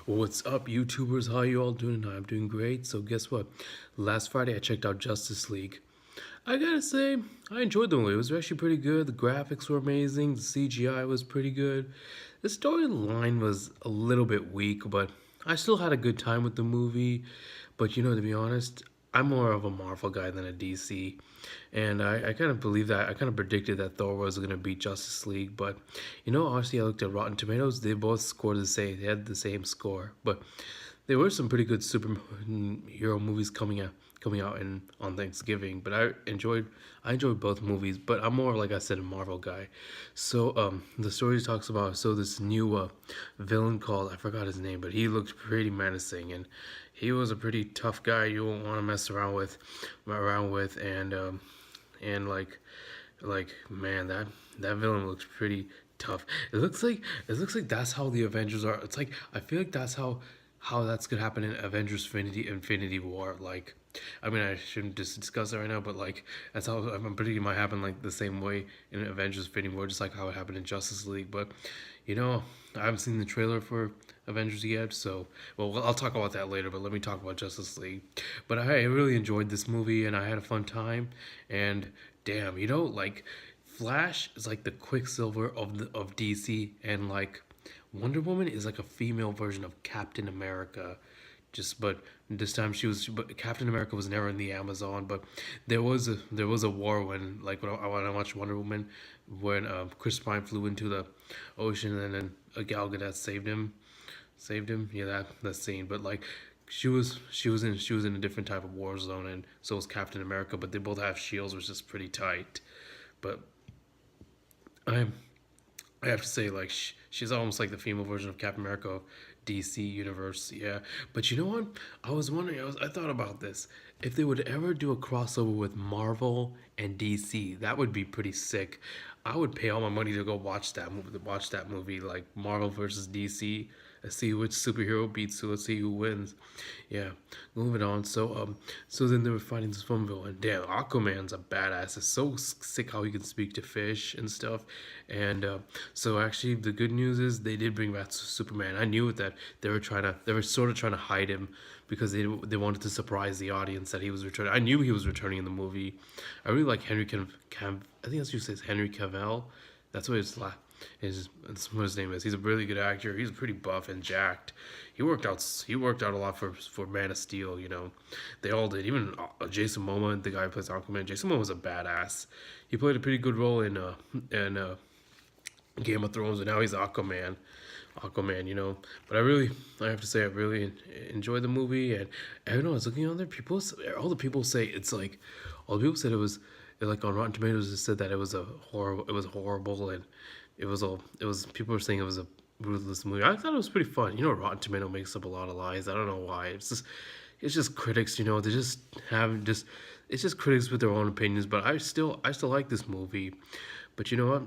What's up, YouTubers? How you all doing? I'm doing great. So guess what? Last Friday I checked out Justice League. I gotta say, I enjoyed the movie. It was actually pretty good. The graphics were amazing. The CGI was pretty good. The storyline was a little bit weak, but I still had a good time with the movie. But to be honest, I'm more of a Marvel guy than a DC. And I kind of believe that. I kind of predicted that Thor was going to beat Justice League. But, honestly, I looked at Rotten Tomatoes. They both scored the same. They had the same score. But there were some pretty good superhero movies coming out on Thanksgiving. But I enjoyed both movies. But I'm more, like I said, a Marvel guy. So the story talks about this new villain called, I forgot his name, but he looked pretty menacing, and he was a pretty tough guy you won't want to mess around with, and like man, that villain looks pretty tough. It looks like that's how the Avengers are. It's like I feel like that's how that's gonna happen in Avengers Infinity War. Like, I mean, I shouldn't just discuss that right now, but like that's how I'm predicting it might happen, like the same way in Avengers Infinity War, just like how it happened in Justice League. But I haven't seen the trailer for Avengers yet, so I'll talk about that later. But let me talk about Justice League. But I really enjoyed this movie, and I had a fun time. And damn, like Flash is like the Quicksilver of DC, and like Wonder Woman is like a female version of Captain America. But this time but Captain America was never in the Amazon. But there was a war when I watched Wonder Woman, when Chris Pine flew into the ocean, and then Gal Gadot saved him. Yeah, that scene. But like she was in a different type of war zone, and so was Captain America. But they both have shields, which is pretty tight. But I'm I have to say, like, she's almost like the female version of Captain America of DC Universe, yeah. But you know what? I was wondering, I thought about this. If they would ever do a crossover with Marvel and DC, that would be pretty sick. I would pay all my money to go watch that movie, like Marvel versus DC. Let's see which superhero beats who. Let's see who wins. Yeah, moving on. So then they were fighting this one villain. Damn, Aquaman's a badass. It's so sick how he can speak to fish and stuff. And so actually, the good news is they did bring back Superman. I knew that they were sort of trying to hide him because they wanted to surprise the audience that he was returning. I knew he was returning in the movie. I really like Henry I think that's what he says, Henry Cavill. That's what that's what his name is. He's a really good actor. He's pretty buff and jacked. He worked out a lot for Man of Steel. They all did. Even Jason Momoa, the guy who plays Aquaman. Jason Momoa was a badass. He played a pretty good role in Game of Thrones, and now he's Aquaman. But I have to say, I really enjoyed the movie, and I don't know. I was looking on there. All the people say it's like, all the people said it was, like on Rotten Tomatoes, it said that it was horrible, and people were saying it was a ruthless movie. I thought it was pretty fun. Rotten Tomato makes up a lot of lies. I don't know why. It's just critics. They just have just it's just critics with their own opinions. But I still like this movie. But you know what?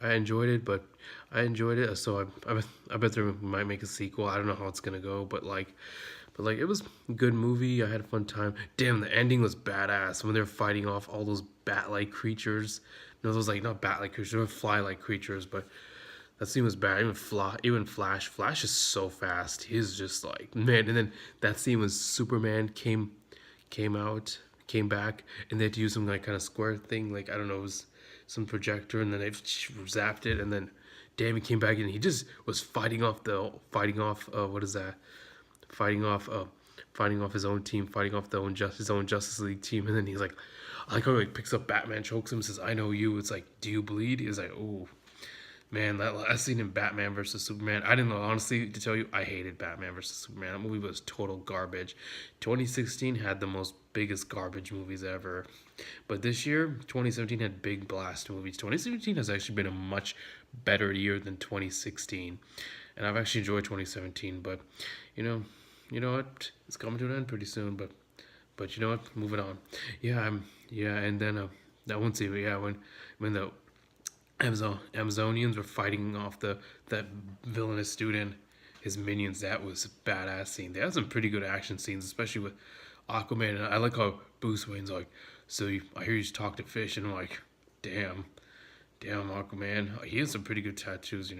I enjoyed it. But I enjoyed it. So I bet they might make a sequel. I don't know how it's gonna go. But it was a good movie. I had a fun time. Damn, the ending was badass when they're fighting off all those bat-like creatures. No, those like not bat-like creatures, they were fly-like creatures. But that scene was bad. Even Flash is so fast. He's just like, man. And then that scene when Superman came back, and they had to use some like kind of square thing, like I don't know, it was some projector, and then they zapped it, and then damn, he came back, and he just was what is that? Fighting off his own team, fighting off his own Justice League team, and then he's like, I like how he like picks up Batman, chokes him, says, "I know you." It's like, do you bleed? He's like, oh. Man, that scene in Batman versus Superman, I didn't know, honestly, to tell you, I hated Batman versus Superman. That movie was total garbage. 2016 had the most biggest garbage movies ever. But this year, 2017 had big blast movies. 2017 has actually been a much better year than 2016. And I've actually enjoyed 2017, but you know, you know what? It's coming to an end pretty soon, but you know what? Moving on. Yeah, and then that one scene, yeah, when the Amazonians were fighting off that villainous dude and his minions. That was a badass scene. They had some pretty good action scenes, especially with Aquaman. And I like how Bruce Wayne's like, I hear you talk to fish, and I'm like, damn, Aquaman. He has some pretty good tattoos.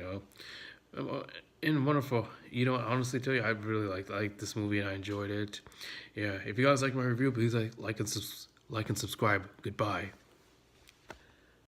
And wonderful. You know, honestly, tell you, I really like this movie and I enjoyed it. Yeah, if you guys like my review, please like and subscribe. Goodbye.